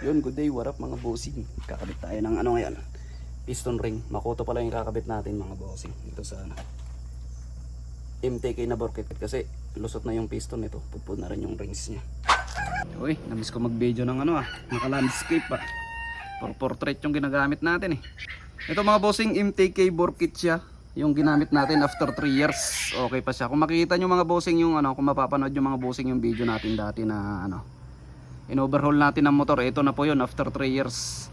Yun, good day, what up mga bossing. Kakabit tayo ng ano ngayon, piston ring. Makoto pala yung kakabit natin mga bossing. Ito sa ano, MTK na borket kasi lusot na yung piston nito. Pupul na rin yung rings niya. Uy, namiss ko mag video ng ano naka landscape For portrait yung ginagamit natin Ito mga bossing, MTK borket siya. Yung ginamit natin after 3 years. Okay pa siya. Kung makikita nyo mga bossing yung ano, kung mapapanood yung mga bossing yung video natin dati na ano, in-overhaul natin ang motor. Ito na po yun after 3 years.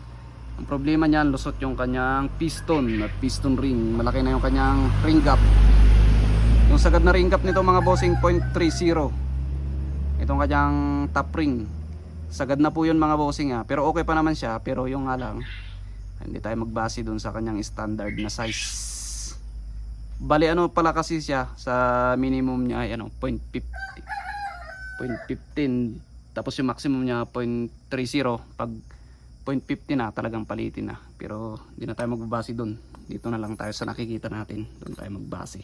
Ang problema niyan, lusot yung kanyang piston at piston ring. Malaki na yung kanyang ring gap. Yung sagad na ring gap nito mga bossing 0.30. Itong kanyang top ring, sagad na po yun mga bossing pero okay pa naman siya. Pero yung nga lang, hindi tayo magbase dun sa kanyang standard na size. Bali ano pala kasi siya, sa minimum niya ay ano 0.50, 0.15. Tapos yung maximum niya 0.30. Pag 0.50 na talagang palitin na. Pero hindi na tayo magbabase dun. Dito na lang tayo sa nakikita natin. Doon tayo magbase.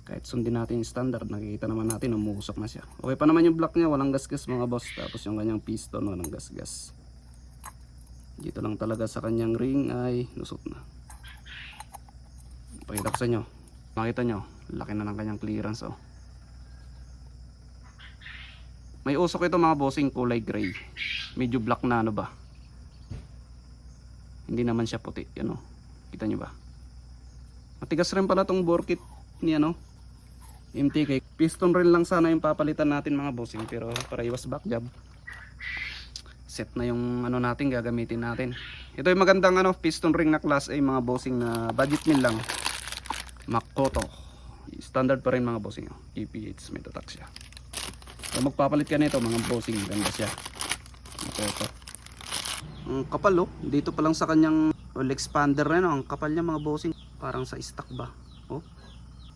Kahit sundin natin yung standard, nakikita naman natin umusok na siya. Okay pa naman yung block niya, walang gasgas mga boss. Tapos yung kanyang piston, walang gasgas. Dito lang talaga sa kanyang ring ay lusot na. Pakita ko sa inyo. Makita nyo, laki na ng kanyang clearance May usok ito mga bossing, kulay gray. Medyo black na ano ba. Hindi naman siya puti, Kita nyo ba? Matigas rin pala tong bore kit ni MTK. Piston rin lang sana yung papalitan natin mga bossing, pero para iwas back job, set na yung natin gagamitin natin. Ito yung magandang piston ring na class A mga bossing na budget meal lang. Makoto. Standard pa rin mga bossing. EPH, may tatak siya. Kung magpapalit ka nito mga bossing, ganda siya. Makoto. Ang kapal dito pa lang sa kanyang oil expander na ang kapal niya mga bossing. Parang sa stock ba.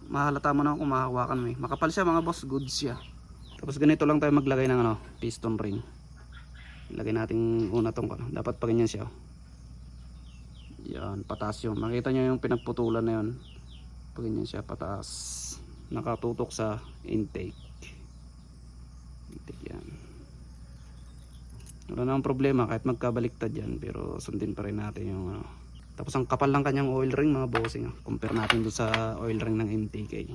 Mahalata mo na kung mahahawakan mo Makapal siya mga boss, good siya. Tapos ganito lang tayo maglagay ng piston ring. Ilagay natin una tong dapat pa ganyan siya. Yan, pataas yun. Makita nyo yung pinagputulan na yun. Pag ganyan siya, pataas. Nakatutok sa intake. Yan. Wala namang problema kahit magkabaliktad yan, pero sundin pa rin natin yung Tapos ang kapal lang kanyang oil ring mga bossing compare natin doon sa oil ring ng MTK.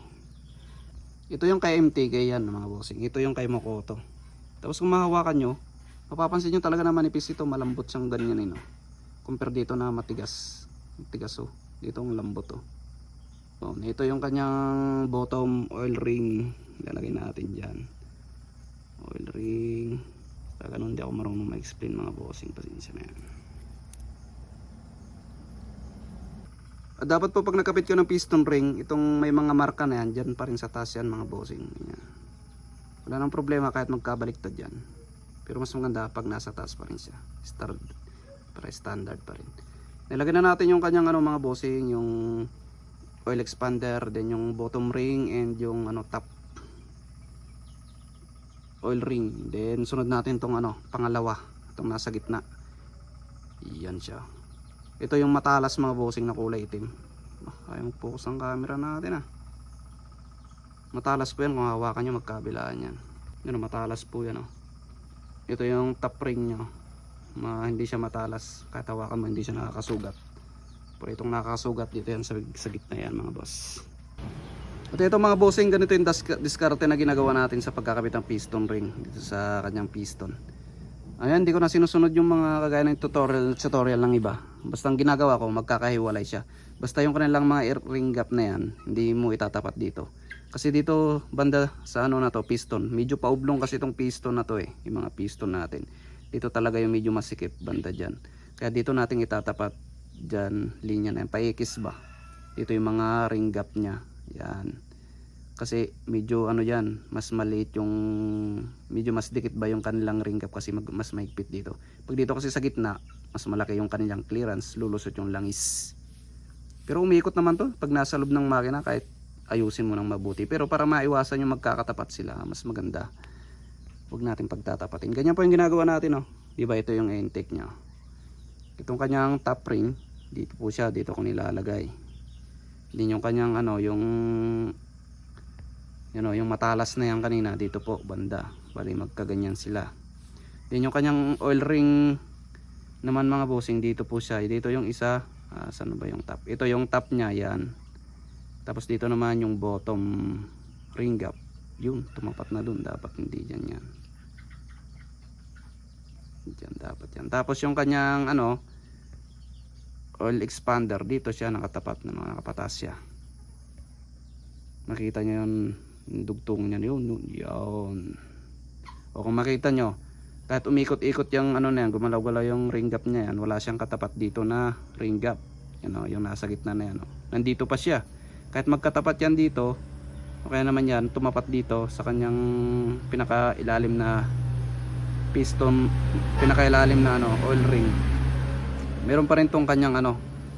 Ito yung kay MTK yan mga bossing. Ito yung kay Makoto. Tapos kung mahawakan nyo, mapapansin nyo talaga na manipis ito, malambot siyang ganyan compare dito na matigas. Matigas dito ang lambot ito yung kanyang bottom oil ring. Lalagay natin dyan. Oil ring. Ganun, di ako marunong ma-explain mga bossing, pasensya na yan. At dapat po pag nakapit ko ng piston ring, itong may mga marka na yan, dyan pa rin sa taas yan mga bossing. Yan. Wala nang problema kahit magkabaliktad yan. Pero mas maganda pag nasa taas pa rin siya. Standard pa rin. Nilagay na natin yung kanyang mga bossing, yung oil expander, then yung bottom ring and yung top oil ring. Then sunod natin tong pangalawa, itong nasa gitna. Yan siya. Ito yung matalas mga bossing na kulay itim. Ayaw mag-focus ang camera natin Matalas po yan, kung hawakan nyo magkabilaan yan. Yan matalas po yan Ito yung top ring nyo. Hindi siya matalas, kahit hawakan mo hindi siya nakakasugat. Pero itong nakakasugat dito yan sa gitna yan mga boss. At ito mga bossing, ganito yung diskarte na ginagawa natin sa pagkakabit ng piston ring dito sa kanyang piston. Ayan, hindi ko na sinusunod yung mga kagaya ng tutorial ng iba. Basta ang ginagawa ko, magkakahiwalay siya. Basta yung kanilang mga ring gap na yan, hindi mo itatapat dito. Kasi dito banda sa na to, piston, medyo paublong kasi itong piston na to yung mga piston natin. Dito talaga yung medyo masikip banda dyan. Kaya dito natin itatapat dyan, linya na yan, paikis ba. Dito yung mga ring gap nya. Yan. Kasi medyo yan, mas maliit yung, medyo mas dikit ba yung kanilang ring gap kasi mas mahigpit dito. Pag dito kasi sa gitna, mas malaki yung kanilang clearance, lulusot yung langis. Pero umiikot naman to pag nasa loob ng makina, kahit ayusin mo ng mabuti. Pero para maiwasan yung magkakatapat sila, mas maganda huwag natin pagtatapatin. Ganyan po yung ginagawa natin Diba ito yung intake nya. Itong kanyang top ring, dito po siya, dito ko nilalagay. Din yung kanyang yung matalas na yan kanina dito po banda. Bali magkaganyan sila. Yan yung kanyang oil ring naman mga bossing, dito po siya. Dito yung isa, saan ba yung top? Ito yung top niya, yan. Tapos dito naman yung bottom ring gap. Yun, tumapat na dun. Dapat hindi dyan yan. Dyan dapat yan. Tapos yung kanyang oil expander, dito siya nakatapat na nakapatas siya. Makita nyo yun, yung dugtong niya yun. O kung makita nyo, kahit umikot-ikot yung na yan, gumalaw-galaw yung ring gap niya yan, wala siyang katapat dito na ring gap. Yung nasa gitna na yan. Nandito pa siya. Kahit magkatapat yan dito, o kaya naman yan, tumapat dito sa kanyang pinakailalim na piston, pinakailalim na oil ring. Meron pa rin tong kanyang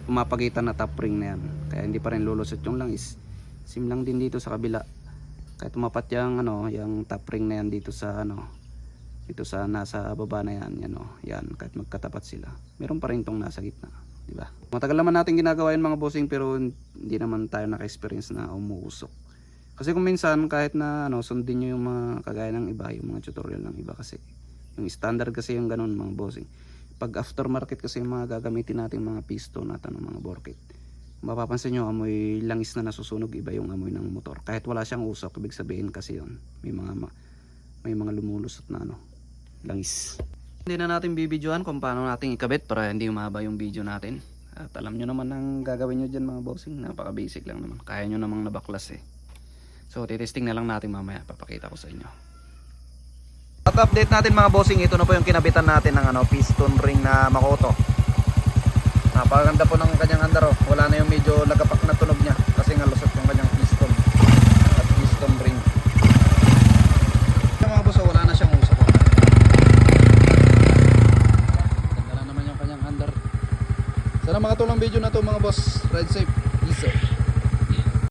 pumapagitan na top ring na yan. Kaya hindi pa rin lulusot yung langis. Sim lang din dito sa kabila. Kahit tumapat yung yung top ring na yan dito sa dito sa nasa baba na yan, yan kahit magkatapat sila. Meron pa rin tong nasa gitna, di ba? Matagal naman natin ginagawa yun mga bossing, pero hindi naman tayo naka-experience na umuusok. Kasi kung minsan kahit na sundin niyo yung mga kagaya ng iba, yung mga tutorial ng iba, kasi yung standard kasi yung ganun mga bossing. Pag aftermarket kasi yung mga gagamitin natin mga piston at mga bore kit, mapapansin nyo amoy langis na nasusunog, iba yung amoy ng motor. Kahit wala siyang usok, ibig sabihin kasi yun may mga lumulusot na langis. Hindi na natin bibidyoan kung paano natin ikabit para hindi umaba yung video natin. At alam nyo naman ang gagawin nyo dyan mga bossing, napaka basic lang naman. Kaya nyo namang nabaklas So titesting na lang natin mamaya, papakita ko sa inyo. At update natin mga bossing, ito na po yung kinabitan natin ng piston ring na Makoto. Napakaganda po ng kanyang andar. Wala na yung medyo lagapak na tunog niya kasi nga lusot yung kanyang piston at piston ring. Mga boss, wala na siyang usok. Ganda na naman yung kanyang andar. Sana makatulong video na to mga boss. Ride safe. Peace out.